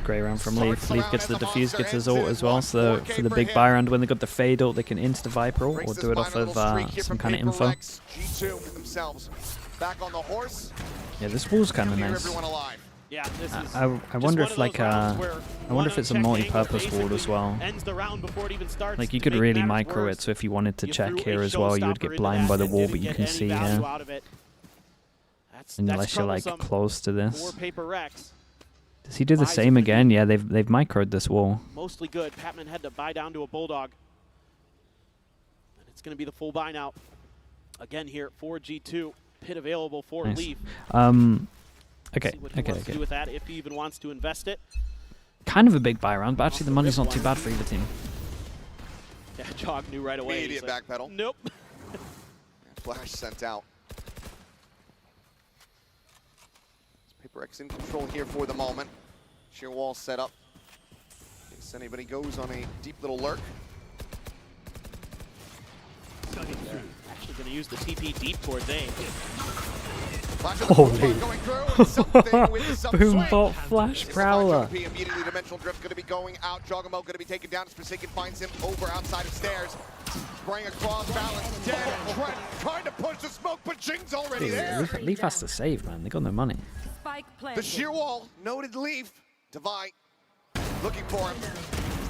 Great round from Leaf. Leaf gets the defuse, gets his ult as well. So for the big buy round, when they got the fade ult, they can insta Viper ult or do it off of some kind of info. G2 themselves back on the horse. Yeah, this wall's kind of nice. Everyone alive. Yeah, this is I wonder if like I wonder if it's a multi-purpose wall as well. Like you could really micro it, so if you wanted to check here as well, you would get blind by the wall, but you can see here. Unless you're like close to this. Does he do the same again? Yeah, they've microed this wall. Mostly good. Patman had to buy down to a Bulldog. And it's going to be the full buy now. Again here for G2, pit available for Nice. Leaf. Okay, See what he wants to do with that, if he even wants to invest it. Kind of a big buy round, but actually the money's not too bad for either team. Yeah, Jog knew right away. Immediate backpedal. Nope. Flash sent out. PRX in control here for the moment. Sheer wall set up. In case anybody goes on a deep little lurk. Actually going to use the TP deep towards A. Holy. Going through, and something with some swing. Boombot Flash Prowler. Immediately dimensional drift going to be going out. Jogamo going to be taken down as Forsaken finds him over outside of stairs. Spraying across, balance dead. Trent trying to push the smoke, but Jing's already there. Leaf has to save, man. They got no money. Spike The planted. sheer wall, noted Leaf. Devi looking for him.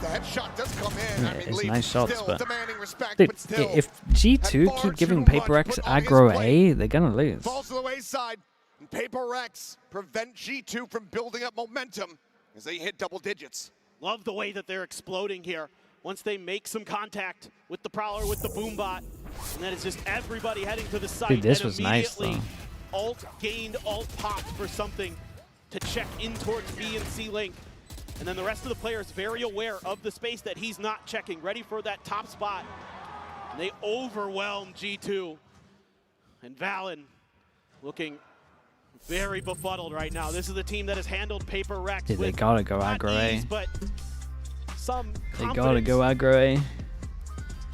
The headshot does come in. Yeah, I mean, it's Leaf nice shots, still but demanding respect, dude, but still. if G2 had keep far giving too much PRX put on his aggro plate. A, they're gonna lose. Falls to the wayside. And PRX prevent G2 from building up momentum as they hit double digits. Love the way that they're exploding here. Once they make some contact with the Prowler, with the Boombot, and then it's just everybody heading to the site. Dude, this and was nice, immediately Alt gained, Alt popped for something to check in towards B and C link. And then the rest of the players very aware of the space that he's not checking, ready for that top spot. And they overwhelm G2. And Valen looking very befuddled right now. This is the team that has handled PRX. Dude, they with gotta go not aggro A. ease, but some They gotta confidence go aggro A.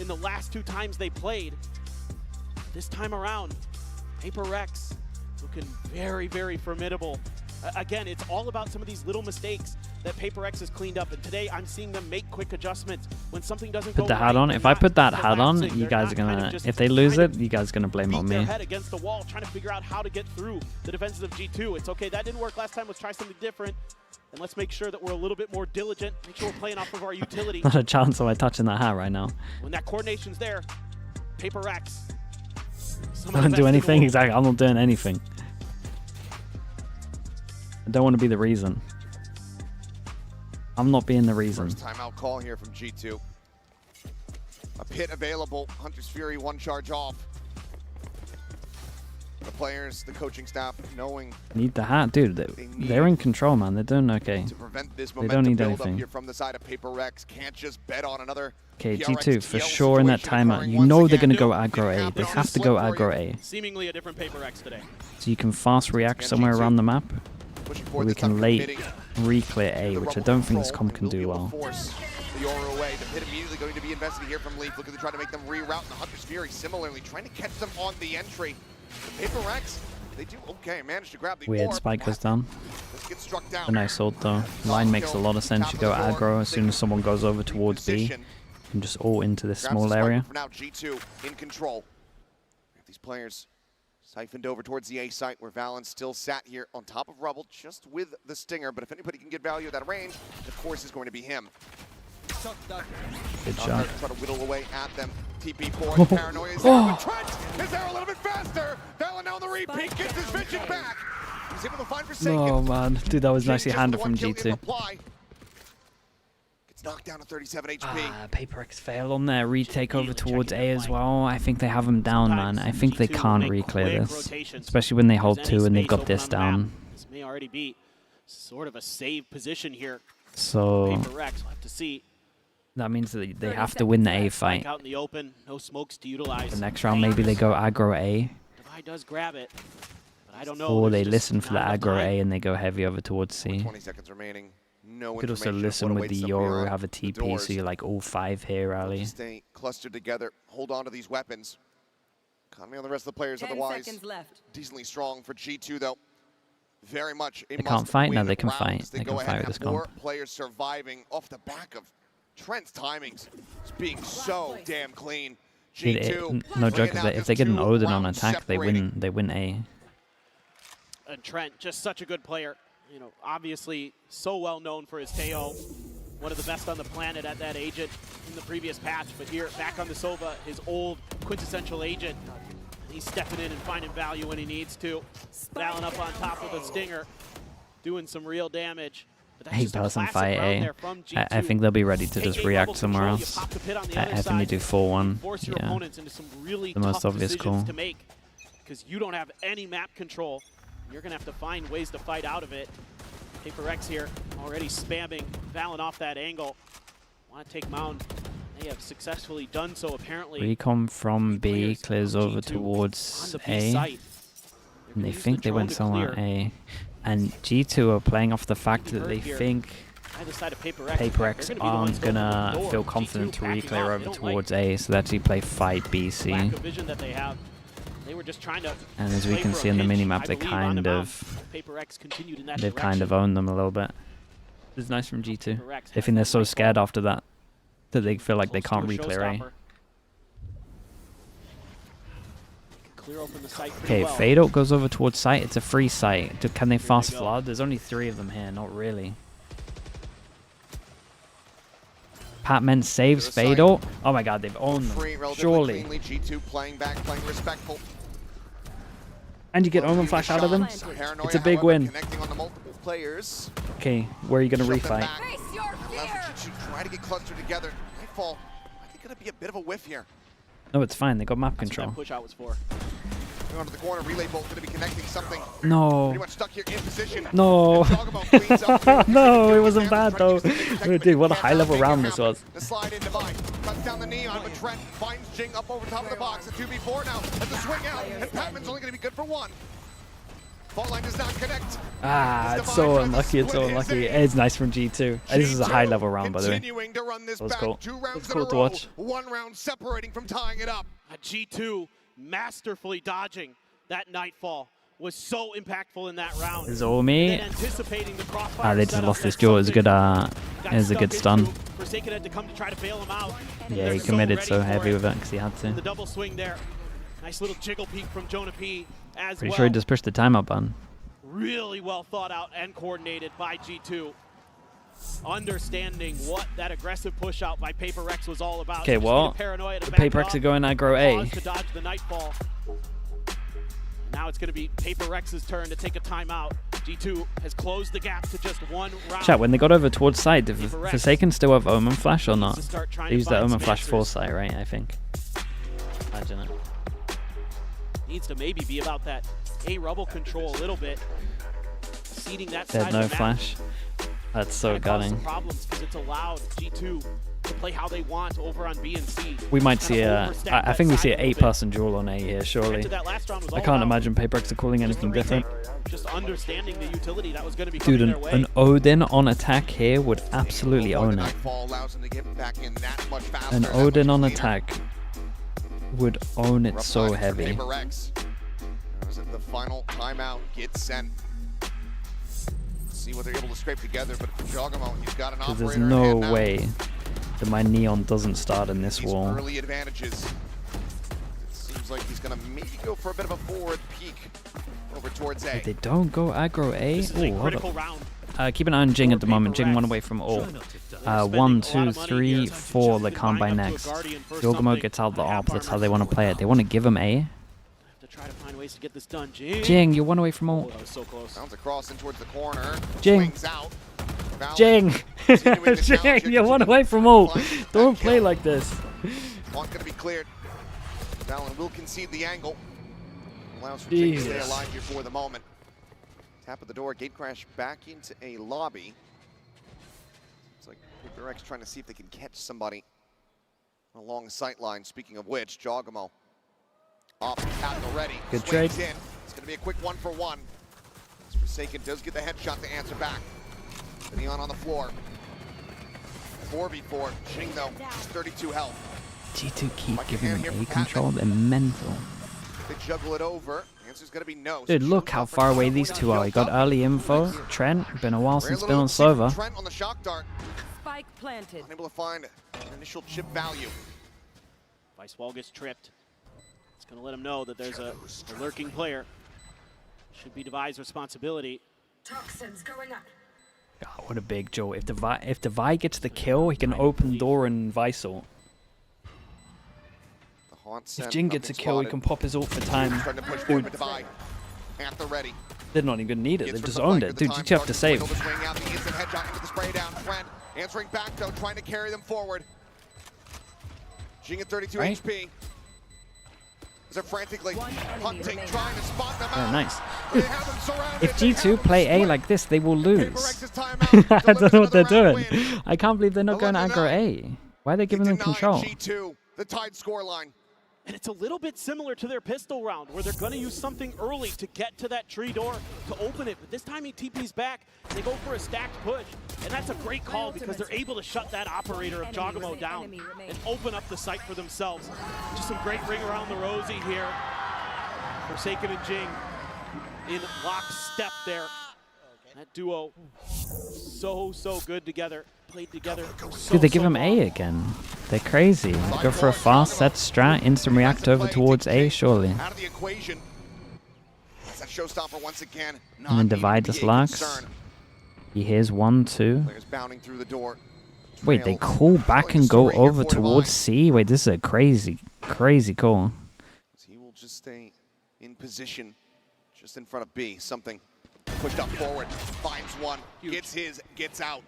in the last two times they played. This time around, PRX looking very, very formidable. Again, it's all about some of these little mistakes that PRX has cleaned up, and today I'm seeing them make quick adjustments when something doesn't go Put the right. hat on. They're If I not put that hat on, collapsing. you They're guys are not kind of gonna, just if they lose trying it, to you guys are gonna blame beat on their me. head against the wall, trying to figure out how to get through the defenses of G2. It's okay, that didn't work last time. Let's try something different, and let's make sure that we're a little bit more diligent. Make sure we're playing off of our utility. Not a chance of I touching that hat right now. When that coordination's there, PRX. I don't do anything. Exactly. I'm not doing anything. I don't want to be the reason. I'm not being the reason. First timeout call here from G2. A pit available. Hunter's Fury, one charge off. The players, the coaching staff, knowing Need the hat, dude. They're in control, man. They're doing okay. to prevent this They don't momentum need build anything. up here from the side of PRX. Can't just bet on another. Okay, PRX G2 for TL sure in that situation timeout. occurring You once know they're again. gonna go Nope, aggro didn't A. They happen. have to go Slip for you. aggro A. Seemingly a different PRX today. So you can fast react And somewhere G2 around the map. Pushing Or forward, we this time can late committing re-clear A, the which I rubble don't think this control, comp can and will do be able well. to force the aura away. The pit immediately going to be invested here from Leaf, looking to try to make them reroute. And the Hunter's Fury similarly trying to catch them on the entry. The PRX, they do okay. Managed to grab the Weird orb. spike goes down. Let's get struck down. A nice ult though. Line makes a lot of sense. You go aggro as soon as someone goes over towards B. And just all into this Grabs the small spike area. For now, G2 in control. These players siphoned over towards the A site where Valen still sat here on top of rubble just with the stinger. But if anybody can get value at that range, of course, is going to be him. Good shot. Try to whittle away at them. TP4, paranoia is there, but Trent is there a little bit faster. Valen now on the repeat, gets his vision back. He's able to find Forsaken. Oh man, dude, that was nicely Just handled the from one kill in G2. reply. Gets knocked down to 37 HP. PRX fail on their retake over towards A as well. I think they have him down, man. I think they can't re-clear this. Especially when they hold 2 and they've got this down. This may already be sort of a save position here. So PRX, we'll have to see. that means that they have to win the A fight. Out in the open, no smokes to utilize. The next round, maybe they go aggro A. Devi does grab it, but I don't know. Or they There's just listen for the not enough aggro time. A and they go heavy over towards C. 20 seconds remaining. No Could also information of listen what with the awaits them Yoru, beyond have a the TP, doors. so you're like all 5 here, Ali. Stay clustered together. Hold on to these weapons. Economy on the rest of the players 10 otherwise seconds left. decently strong for G2 though. Very much a They can't must fight? No, win they can round fight. as They go can ahead fight and with have this more comp. players surviving off the back of Trent's timings just being so damn clean. Dude, G2 no joke, bringing out if they just get an 2 Odin on rounds attack, they separating. win A. And Trent, just such a good player. You know, obviously so well known for his KO. One of the best on the planet at that agent in the previous patch. But here, back on the Sova, his old quintessential agent. He's stepping in and finding value when he needs to. Valen up on top of the stinger, doing some real damage. But that's just a 8-person classic fight round A. there from I G2. think they'll be ready to Take just A-level react somewhere control, you else. pop the pit on the I other think they side, do 4-1. force your Yeah. opponents into some really The most tough obvious decisions call. to make because you don't have any map control. You're going to have to find ways to fight out of it. PRX here already spamming Valen off that angle. Want to take Mound. They have successfully done so apparently. Recon from B Players clears on over G2 towards on the B A. site. They're And they gonna use think the they drone went to somewhere clear. A. And G2 are playing off the fact Maybe that they hurt here. think Either side of PRX. PRX They're gonna be the ones aren't going gonna for the door. feel confident G2 to backing re-clear off. They over don't towards like A, so they actually play fight BC. lack of vision that they have. They were just trying to And as we play can for a see on the pinch, minimap, I they believe, on the kind mound. of PRX continued in that they've kind of direction. owned them a little bit. It's nice from G2. PRX They has think they're that so right scared ball. after that they feel like they Close can't to a re-clear A. showstopper. Clear open the site pretty Okay, well. Fade Out goes over towards site. It's a free site. Can they fast go. flood? There's only 3 of them here. Not really. Patman saves To the side. Fade Out. Oh my god, they've owned Free, them. relatively Surely. cleanly. G2 playing back, playing respectful. And you get Well, Omen the Flash out of them. shot. Paranoia, It's a big however, win. Connecting on the multiple players. Okay, where are you going to Shove them refight? back. Face your Allows fear! G2 try to get clustered together. Nightfall, I think gonna be a bit of a whiff here. No, it's fine. They got map That's what control. that push out was for. Going onto the corner, relay bolt gonna be connecting something. No. Pretty much stuck here in position. No. And Jogamo cleans up. No, it wasn't bad, Trying to though. get some protection, Dude, what a but high-level can't round make it this happen. was. The slide in divide. Cuts down the neon, but Trent finds Jing up over top of the box. A 2v4 now. As the swing out, and Patman's only gonna be good for 1. Fault line does not connect. Ah, As it's Divide so tries to unlucky. It's so split his unlucky. aim. It's nice from G2. This is a G2 high-level round, by the way. Continuing to run this That was back. cool. 2 That was rounds cool in a to row. watch. 1 round separating from tying it up. G2 masterfully dodging that Nightfall was so impactful in that round. Is it all And me? then anticipating the crossfire They just setup lost that this duel. It was a good, got it was a stuck good stun. into. Forsaken had to come to try to bail him out. Yeah, They're he so committed ready so for heavy it. with it because he had The to. double swing there. Nice little jiggle peek from Jonah P as Pretty well. sure he just pushed the timeout button. Really well thought out and coordinated by G2. Understanding what that aggressive push out by PRX was all about. Okay, Just well, needed paranoia to the back PRX off, are going aggro A. pause to dodge the Nightfall. Now it's going to be PRX's turn to take a timeout. G2 has closed the gap to just 1 round. Chat, when they got over towards side, did PRX Forsaken still have Omen Flash or needs not? to start trying They to used the find Omen some Flash answers. foresight, right? I think. Imagine it. Needs to maybe be about that A rubble control a little bit. Seeding that They side had no of the map. flash. That's so Kinda caused some gutting. problems because it's allowed G2 to play how they want over on B and C. We might Kinda see a. overstep I that think we side see a an little bit. 8-person duel on A here, surely. Granted, that last round was I all can't about imagine PRX are calling anything different. just understanding the utility that was going to be Dude, coming their way. an Odin on attack here would absolutely Avoid own the it. Nightfall allows him to get back in that much faster, An that Odin much on cleaner. attack would own it Rough so timing for heavy. PRX. As the final timeout gets sent. See what they're able to scrape together, but for Jogamo, he's got an Because operator there's in no hand now. way that my Neon doesn't start in this These wall. early advantages. It seems like he's gonna maybe go for a bit of a forward peek over towards A. If they don't go aggro A, This is a ooh, hold critical up. round. Keep an eye on Jing at the for moment. Jing one PRX. away from all. Spending 1, a lot 2, of money 3, here. 4. They Just can't buy lined up to a next. Guardian for Jogamo something. gets out the Half AWP. That's how armor. they want to play it. They want to give him A. Have to try to find ways to get this done. Jing, you're one away from Oh, all. that was so close. Bounds across in towards the corner. Jing. Swings out. Valen Jing! continuing to challenge Jing, it, you're one continuing away to from all. find that Don't play kill. like this. Not gonna be cleared. Valen will concede the angle. Allows for Jing to stay Jesus. alive here for the moment. Tap at the door, gate crash back into a lobby. It's like PRX trying to see if they can catch somebody along the sight line. Speaking of which, Jogamo off the path already. Good Swings trade. in. It's gonna be a quick 1-for-1. As Forsaken does get the headshot to answer back. Neon on the floor. 4v4. Jing though, just 32 health. G2 keep Like giving hand them here A from control. They're mental. They juggle it over. Answer's gonna be no. Dude, So look shields how up for far away Nightfall. these two are. You got Shields up. early info. Trent, been a while Very since little been on to see from server. Trent on the shock dart. Spike planted. Unable to find an initial chip value. Vice Wall gets tripped. It's going to let him know that there's a lurking player. Should be Devi's responsibility. Toxins going up. God, what a big Joe. If Devi gets the kill, he can open door and Visal. The haunt If sent, Jing gets a nothing kill, he spotted. can pop his ult for time. Trying to push forward, but Devi at the ready. They're not even need it. They Gets just rid of the owned flank it. with the Dude, time you have to starting save. wiggle the swing out, the instant headshot into the spray down. Friend answering back though, trying to carry them forward. Jing at 32 Right. HP. They're frantically One enemy hunting, remaining. trying to spot them Oh, out. nice. They have them surrounded, If they have G2 them play A split. like this, they will lose. PRX's timeout I don't delivers know what they're another doing. round win. I can't believe they're not going 11-9. aggro A. Why are they giving them Denied control? G2, the tied scoreline. And it's a little bit similar to their pistol round, where they're going to use something early to get to that tree door to open it. But this time he TP's back. They go for a stacked push. And that's a great call because they're able to shut that operator of Jogamo down and open up the site for themselves. Just some great ring around the rosy here. Forsaken and Jing in lockstep there. That duo, so good together. Played together. Dude, they give him A again. They're crazy. They go for a fast set strat, instant react over towards A, surely. Out of the equation. That's that showstopper once again. And then divide this Lux. He hears 1, 2. Players bounding through the door. Wait, they Trail. call back and go Story here over for towards Divine. C? Wait, this is a crazy call. He will just stay in position just in front of B. Something pushed up forward. Finds one. Huge. Gets his. Gets out.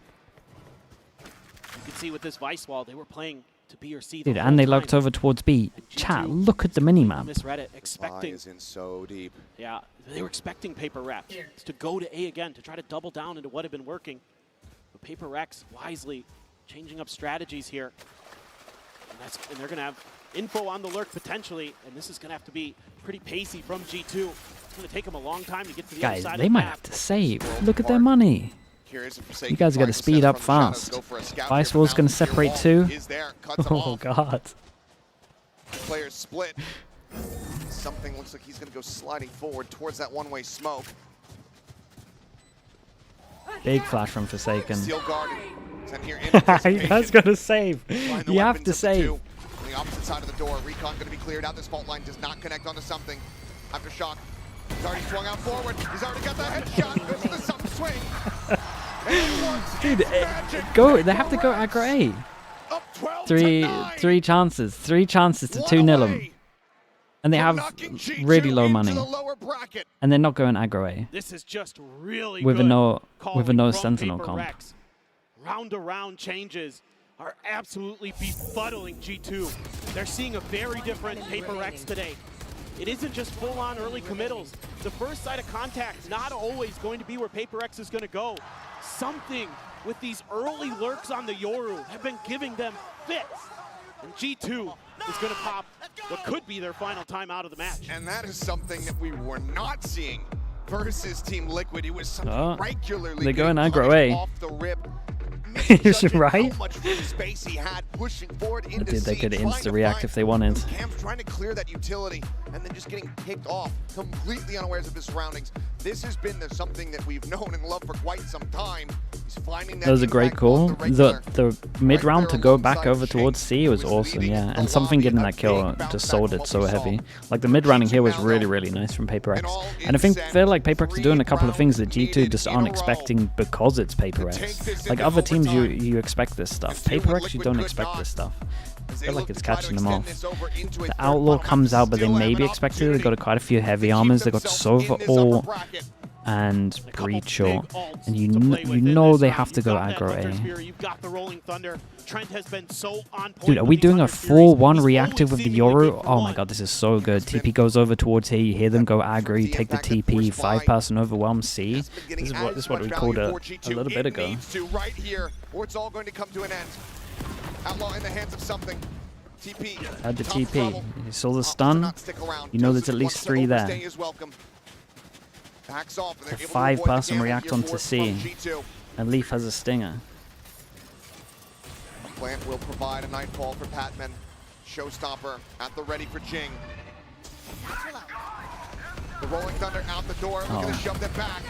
You can see with this Vice wall, they were playing to B or C. the Dude, whole and they time. looked over towards B. And Chat, G2 look at the minimap. Misread it, Divine expecting. is in so deep. Yeah, they were expecting Paper Rex to go to A again, to try to double down into what had been working. But Paper Rex wisely changing up strategies here. And they're going to have info on the lurk potentially, and this is going to have to be pretty pacey from G2. It's going to take them a long time to get to the other Guys, side they of the might map. have to save. Look at their money. Curious if Forsaken You guys got to finds speed sense up from the shadows, fast. go for a scout Vice here. Wall's going to Now, separate wall too. is there, cuts them Oh, off. God. Players split. Something looks like he's going to go sliding forward towards that one-way smoke. Big flash from Forsaken. Steel guarded. Sent here in You anticipation. guys got to save. Find the You have weapons to of the save. two. On the opposite side of the door, Recon going to be cleared out. This fault line does not connect onto something. Aftershock. He's already swung out forward. He's already got the headshot. Goes to the something swing. And once Dude, it's magic. go. They have to go aggro A. Up 12 Three to 9. chances. 3 chances to One 2-0 them. away And they from have knocking G2 really low into money. the lower bracket. And they're not going aggro A. This is just really With a good no calling from Sentinel Paper comp. Rex. Round-to-round changes are absolutely befuddling G2. They're seeing a very different Paper Rex today. It isn't just full-on early committals. The first side of contact not always going to be where Paper X is going to go. Something with these early lurks on the Yoru have been giving them fits. And G2 is going to pop what could be their final time out of the match. And that is something that we were not seeing versus Team Liquid. It was something Oh, regularly they're going getting aggro punished A. off the rip. Right? How much free space he had pushing forward into Dude, they C, could trying to insta-react find if they wanted. Cam's trying to clear that utility and then just getting picked off, completely unawares of his surroundings. This has been something that we've known and loved for quite some time. He's finding that That was a great impact call. on the regular. The mid round to go back alongside over Shane, towards C was who was awesome, leading yeah. the And something lobby, getting a that kill big bounce just back sold from it what so we saw. heavy. Like the mid rounding here was Now, really, though, really nice from Paper X. and all And I in feel like Paper X are doing a couple of things that rounds G2 just needed aren't in a row expecting because it's Paper to take X. this Like into other teams overtime. you expect this stuff. This year Paper with X you Liquid don't could expect not. this stuff. As they I feel look like it's to try to catching them extend off. this over into a The third Outlaw final comes map. out, but they Still have maybe an expected it. They got quite a few heavy opportunity armors. to They keep got Sova themselves in this all upper bracket. and A couple Breach big short. ults And to you play with in know this they round. have to You've go got that aggro Hunter's A. Fury, you've got the Rolling Thunder. Trent has been so on point. Dude, are with we these doing a Hunter's Furies. 4-1 He's reactive always with the seemingly good Yoru? for Oh my one. god, this is so good. TP goes over towards here, you hear them go aggro, you take the TP, 5-person overwhelm C. Has been getting This is what as we much called value a for G2. little bit It ago. needs to right here, or it's all going to come to an end. Outlaw in the hands of something. TP. Had the top TP. trouble. You saw the Opts to stun. not stick around. You know Joseph there's at least wants to 3 there. overstay his welcome. Backs off, and they're The able to avoid the 5-person gamble react here onto for C. G2. And Leaf has a stinger. Plant will provide a nightfall for Patman. Showstopper at the ready for Jing. The Rolling Thunder out the door, looking to shove them back.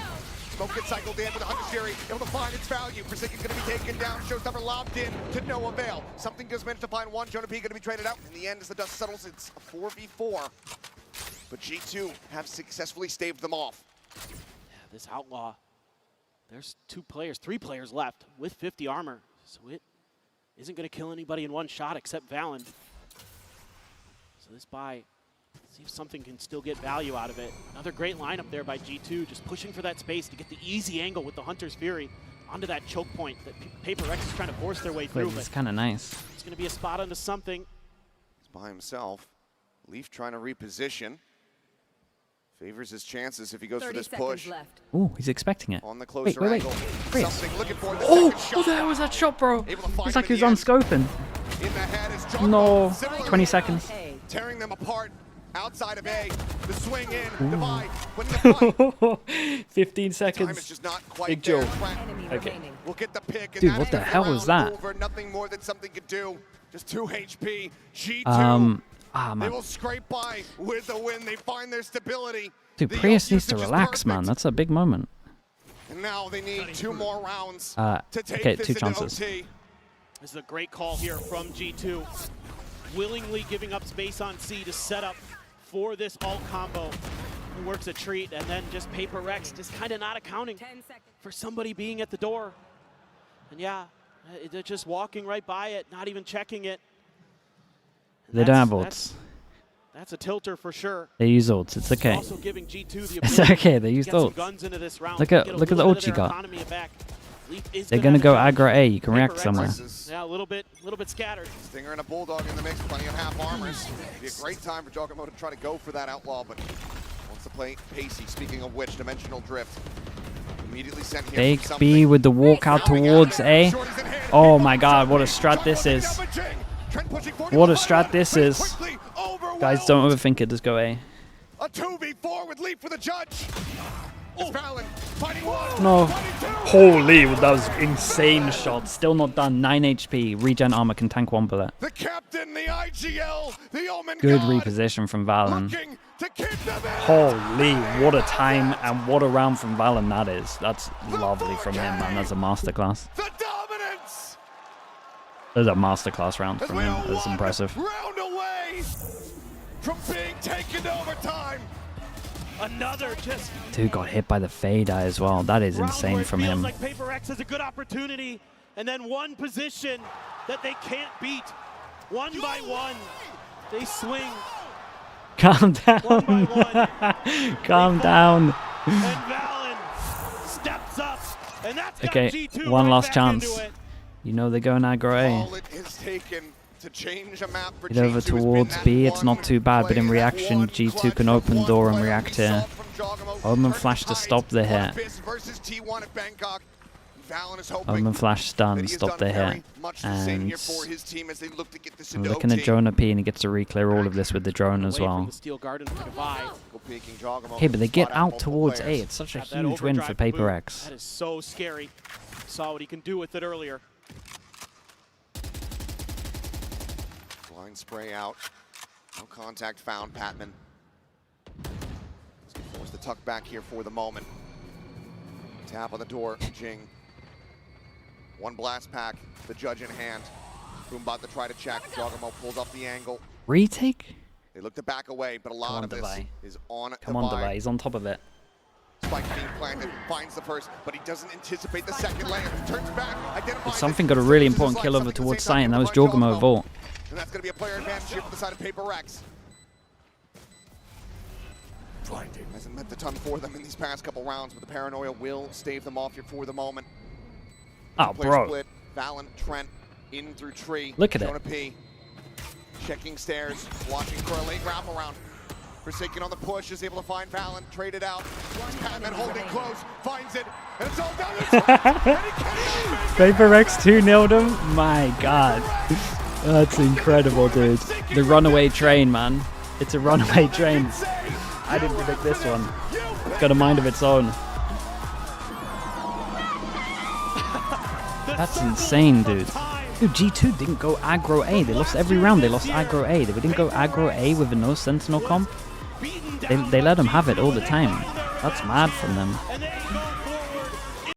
Smoke gets cycled in with the Hunter's Fury, able to find its value. Forsaken's going to be taken down. Showstopper lobbed in to no avail. Something just managed to find one. Jonah P going to be traded out. In the end, as the dust settles, it's a 4v4. But G2 have successfully staved them off. Yeah, this Outlaw, there's 3 players left with 50 armor. So it isn't going to kill anybody in one shot except Valen. So this buy See if something can still get value out of it. Another great lineup there by G2, just pushing for that space to get the easy angle with the Hunter's Fury onto that choke point that PRX is trying to force their way through. Wait, it's kind of nice. It's going to be a spot onto something. He's by himself. Leaf trying to reposition. Favors his chances if he goes for this push. Left. Oh, he's expecting it. On the closer wait. angle. Chris. Something looking for the Oh, second shot. what the hell was that shot, bro? Able to find It's him like he in was the on end. scoping. In the head is John. No, Similarly, 20 seconds. A. tearing them apart outside of A. The swing in, divide, winning the fight. 15 Time is seconds. just not quite Big there. Joe. Trent Enemy Okay. remaining. will get the pick. And Dude, that's what the the hell was round that? Over. Nothing more than something could do. Just 2 HP. G2. They Man. will scrape by with the win. They find their stability. Dude, The Prius ult needs to usage is relax, man. perfect. That's a big moment. And now they need 2 more rounds to take okay, this 2 into chances. OT. This is a great call here from G2. Willingly giving up space on C to set up for this ult combo. It works a treat, and then just PRX just kind of not accounting 10 seconds. for somebody being at the door. And yeah, they're just walking right by it, not even checking it. And They don't have that's- ults. That's a tilter for sure. They use ults. It's okay. Also giving G2 the It's ability okay. They to used get some ults. guns into this round. Look to at- get a look at the little ult bit she of their got. economy back. Leaf is They're gonna gonna go have to aggro A. You can react PRX somewhere. Yeah, a little bit scattered. Stinger and a Bulldog in the mix, plenty of half armors. Be a great time for Giacomo to try to go for that outlaw, but wants to play pacey. Speaking of which, dimensional drift. Immediately sent here. Fake from B something. with the walkout Coming out towards there, A. shorties in hand. Oh He my wants god, what a something. strat this Giacomo is. damaging. Trent pushing 40 What a behind, strat this but is. quickly overwhelmed. Guys, don't overthink it. Just go A. A 2v4 with Leaf for the judge. It's Fallon fighting one. No. Fighting two. Holy, that was insane shot. Still not done. 9 HP. Regen armor can tank 1 bullet. The captain, the IGL, the Omen Good God, reposition from Valen. looking to keep them in. Holy, what a time and what a round from Valen that is. That's lovely from him, man. That's a masterclass. The dominance. That's a masterclass round As from we him. are That's one impressive. round away from being taken to overtime. Another just Dude got hit by the fade eye as well. That is round insane where it from feels him. like PRX has a good opportunity, and then one position that they can't beat. One by one, they swing. Calm One by down. one, Calm down. and Valen steps up, and that's got Okay, G2 one right last back chance. into it. You know they're going aggro A. All it has taken to change a map for Get over G2 has been towards that B. It's one not too bad, but in play, that reaction, one G2 clutch, can that open one door and player react we saw here. from Giacomo Omen turn flash to tides stop the on hit. Abyss versus T1 at Bangkok. Valen is hoping Omen flash that stun, he has stop done the very hit. much the same And here for his team as they look to get this I'm into looking at OT. drone up P and he gets to re-clear all of this with the drone as Away from well. the Steel Garden for Divide. Go peeking Giacomo. Okay, but they get Spot out multiple towards A. players. It's such a Got that huge win for overdrive boot. PRX. That is so scary. Saw what he can do with it earlier. Blind spray out. No contact found, Patman. He's gonna force the tuck back here for the moment. Tap on the door, Jing. One blast pack, the judge in hand. Boombot to try to check. Giacomo pulls up the angle. Retake? They look to back away, but a lot on, of this Divide. is on Come on, Delay. He's on top of it. Spike being planted, finds the first, but he doesn't anticipate the second land. Turns back, identifies But something it, got a really uses his important life, kill over something at the towards same site, time and that was here for Jorgamo Vault. And that's going to be a player advantage here for the side of PRX. Hasn't meant a ton for them in these past couple rounds, but the paranoia will stave them off here for the moment. Oh, Player bro. split, Valen, Trent, in through tree. Look at it. Jonah P. Checking stairs, watching for a late wraparound. Forsaken on the push, is able to find Valen, traded out. Patman holding close, finds it, and it's all done. PRX 2-0'd him? My god. That's incredible, dude. The runaway train, man. It's a runaway train. I didn't predict this one. It's got a mind of its own. That's insane, dude. Dude, G2 didn't go aggro A. They lost every round. They lost aggro A. They didn't go aggro A with a no sentinel comp. They let them have it all the time. That's mad from them. And they go